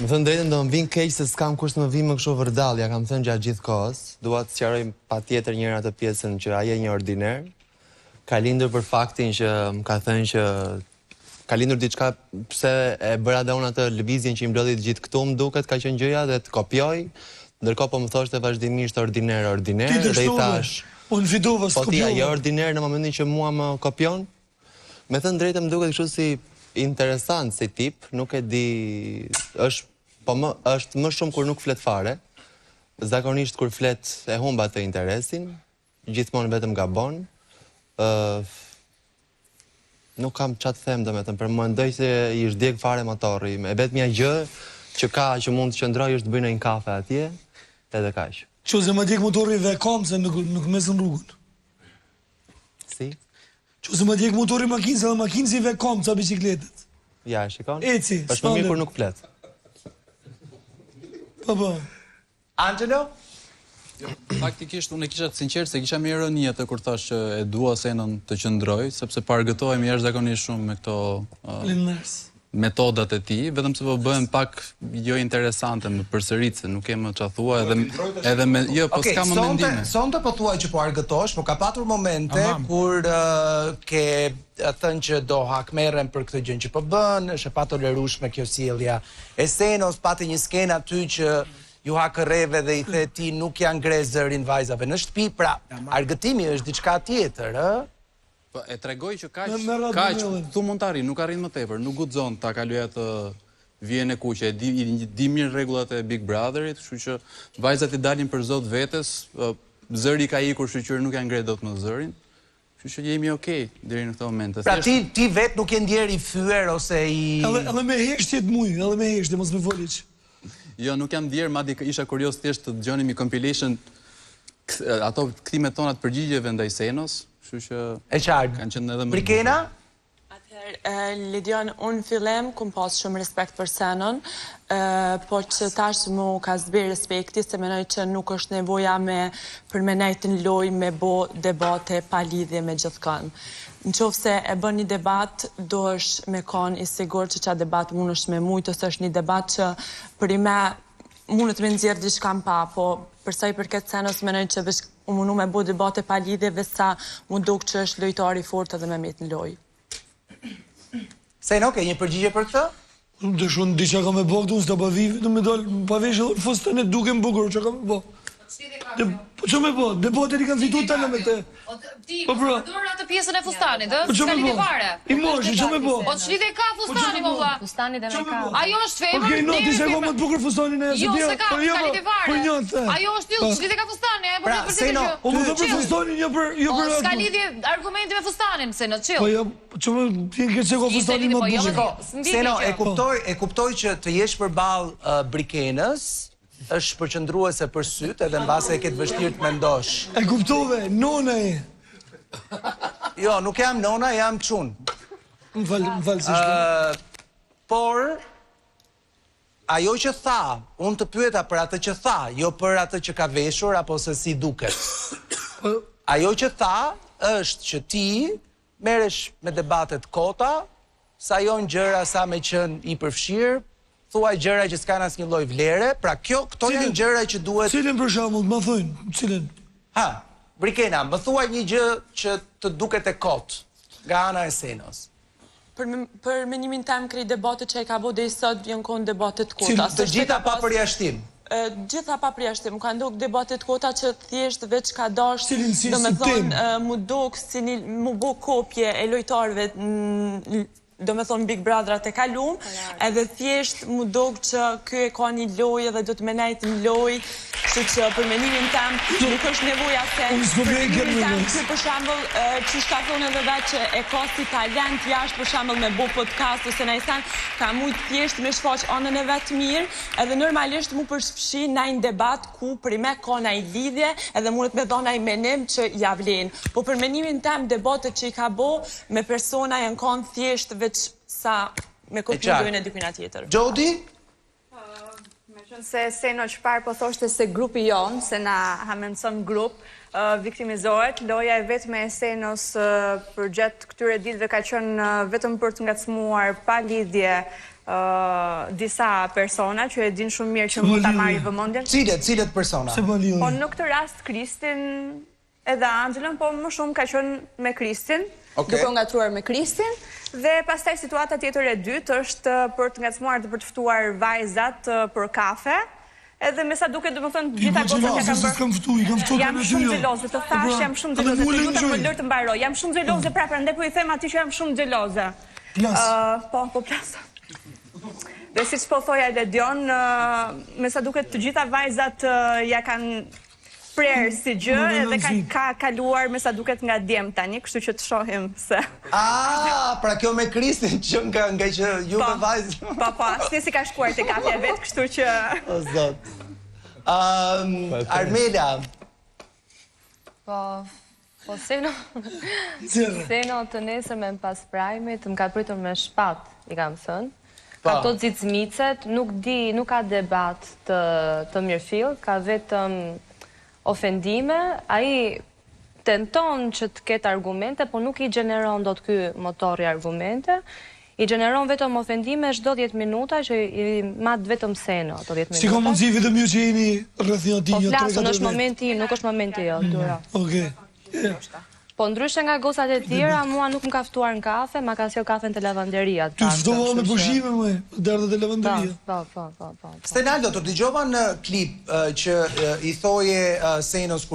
Më thënë drejtën do më vinë keq se s'kam kusht më vinë më kështu vërdall, ja kam thënë gjatë gjithë kohës. Dua të sqaroj patjetër njëra atë pjesën që ai është një ordiner. Ka lindur për faktin që më ka thënë që ka lindur diçka pse e bëra dhe unë atë lëvizjen që i mblodhi të gjithë këtu, më duket ka qenë gjëja dhe të kopjoj. Ndërkohë po më thoshte vazhdimisht ordiner dhe i thash. Unë fidova Po ti je ordiner në momentin që mua më kopjon? Me thënë drejtë më duket kështu si interesant si tip, nuk e di, është më shumë kur nuk flet fare. Zakonisht kur flet e humba të interesin, gjithmonë vetëm gabon. Nuk kam çat them domethënë, për më mendoj se i zhdjeg fare motorri. E vetmja gjë që ka që mund të qëndroj është të bëj një kafe atje, edhe kaq. Që se më djeg motori dhe kam se nuk mesën rrugën. Si? Që se më djeg motori makinës edhe makinës i ve kam ca bicikletet. Ja, shikon? Eci, është më mirë kur nuk flet. Po. Angelo? Faktikisht, unë e kisha të sinqertë se kisha me ironi atë kur thash që e dua Senën të qëndroj, sepse pargëtohemi jashtëzakonisht shumë me këto metodat e tij, vetëm se po bëhen pak jo interesante më përsëritse, nuk e më çfarë thua edhe me po s'ka më mendime. Sonte po thuaj që po argëtosh, po ka patur momente kur ke thënë që do hakmerren për këtë gjë që po bën, është e patolerueshme kjo sjellja. E Senos pati një skenë aty që ju hakërreve dhe i the ti nuk janë ngre zërin vajzave në shtëpi, pra argëtimi është diçka tjetër, ë? Po e tregoj që kaq thu mund të arrin, nuk arrin më tepër, nuk guxon ta kaloj atë vjen e kuqe, di mirë rregullat e Big Brotherit, kështu që vajzat i dalin për zot vetes, zëri ka ikur, kështu që nuk janë ngre dot më zërin. Kështu që jemi okay deri në këtë moment. Pra ti vet nuk je ndjer i fyer ose i Edhe me heshtje të muj, edhe me heshtje mos më foliç. Jo, nuk jam ndjer, madje isha kurioz thjesht të dëgjonim një compilation ato kthimet tona të përgjigjeve ndaj Senos. Kështu që e qartë. Kanë qenë edhe më. Brikena? Atëherë, Lidian, unë fillim kum pas shumë respekt për Senën, po që tash mu ka zbir respekti, se menoj që nuk është nevoja për me nejtë në loj me bo debate pa lidhje me gjithkën. Në qofë se e bën një debat, do është me kon i sigur që qa debat mund është me mujtë, ose është një debat që për i me mund të me nëzirë diçka pa, po përsa i përket Senës menoj që vesh u mundu me bo debate pa lidhje, vesa mund duk që është lojtari fort edhe me met në loj. Seno, ke një përgjigje për këtë? Dhe shumë diqa ka me bëgë, unë s'ta pa vive, në me dalë pa veshë edhe fëstën e duke më bukur, që ka me bëgë. Po që me bëgë, debatet i kanë fitu të në me te. Ti, dorë atë pjesën e fustanit, Po që me bëgë, i moshë, që me bëgë. Po që lidhe ka fustani, më vla. Fustani dhe me ka. Ajo është femër, Po kej noti se ka më të bukur fustanin e jo, se ka, s'ka lidhe vare. Ajo është ju, që lidhe ka fustani, Pra, Seno, o më të për fustanin, jo për... S'ka lidhe argumenti me fustanin, Seno, qil. Po jo, që më t'jen këtë se ka fustanin më të bukur. Seno, e kuptoj që të jesh përballë Brikenës, është përqëndruese për syt, edhe mbase e ketë vështirë të mendosh. E kuptove, nona e. Jo, nuk jam nona, jam çun. Më falë si shkëm. Por, ajo që tha, unë të pyeta për atë që tha, jo për atë që ka veshur, apo se si duket. Ajo që tha, është që ti merresh me debatet kota, sa jo në gjëra sa me qenë i përfshirë, thuaj gjëra që s'kan asnjë lloj vlere, pra këto janë gjëra që duhet... Cilën për shembull, më thojnë, cilën? Ha, Brikena, më thuaj një gjë që të duket e kot, nga ana e Senos. Për menimin tem krej debatet që e ka bo dhe i sot vjen konë debatet kota. Të gjitha pa përjashtim? Gjitha pa përjashtim, ka ndok debatet kota që thjesht veç ka dash, do me thonë, mu dok si mu bo kopje e lojtarve do me thonë Big Brotherat e kalum, edhe thjesht mu dogë që kjo e ka një loj edhe do të menajt në loj, që për menimin tem nuk është nevoja se për menimin tem kjo për shambull që shka thonë edhe dhe që e ka si talent jashtë për shambull me bo podcast ose në isan ka mujtë thjesht me shfaq anën e vetë mirë edhe normalisht mu përshfshi najnë debat ku për i me ka najnë lidhje edhe mundet me dha najnë menim që javlen. Po për menimin tem debatet që i ka bo me persona janë kanë thjesht veç sa me kopjojnë e dikujna tjetër. Jody? Se Seno çfarë po thoshte se grupi jon, se na hamenson grup, viktimizohet, loja e vetme e Senos përgjatë këtyre ditëve ka qenë vetëm për të ngacmuar pa lidhje disa persona që e din shumë mirë që mund ta marrë vëmendjen. Cilet persona? Po në këtë rast Kristin edhe Angelën, po më shumë ka qenë me Kristin, duke u ngatruar me Kristin, dhe pastaj situata tjetër e dytë është për të ngacmuar dhe për të ftuar vajzat për kafe. Edhe me sa duke do më thënë gjitha gocat që kam bërë. Jam shumë xheloze, të thash jam shumë xheloze, të lutem më lër të mbaroj. Jam shumë xheloze, prandaj po i them atij që jam shumë xheloze. Po plas. Dhe siç po thoja Ledion, me sa duket të gjitha vajzat ja kanë prerë si gjë edhe ka kaluar me sa duket nga djem tani, kështu që të shohim se. Pra kjo me Kristin që nga që ju me vajzë. Po, asnjë si ka shkuar te kafja vet, kështu që. O zot. Armela. Po Seno të nesërmen pas prajmit më ka pritur me shpat, i kam thënë. Ka to xicmicet, nuk ka debat të mirëfill, ka vetëm ofendime, ai tenton që të ketë argumente, po nuk i gjeneron do të ky motori argumente, i gjeneron vetëm ofendime çdo 10 minuta që i mat vetëm Seno ato 10 minuta. Si ka mundësi vetëm ju që jeni rreth një Po flasën, është momenti, nuk është momenti jo, Dura. Okej. Po ndryshe nga gosat e tjera, mua nuk më ka ftuar në kafe, ma ka sjell kafen te lavanderia. Ty ftuar me pushime më, derdhët e lavanderia. Po. Stenaldo, të dëgjova në klip që i thoje Senos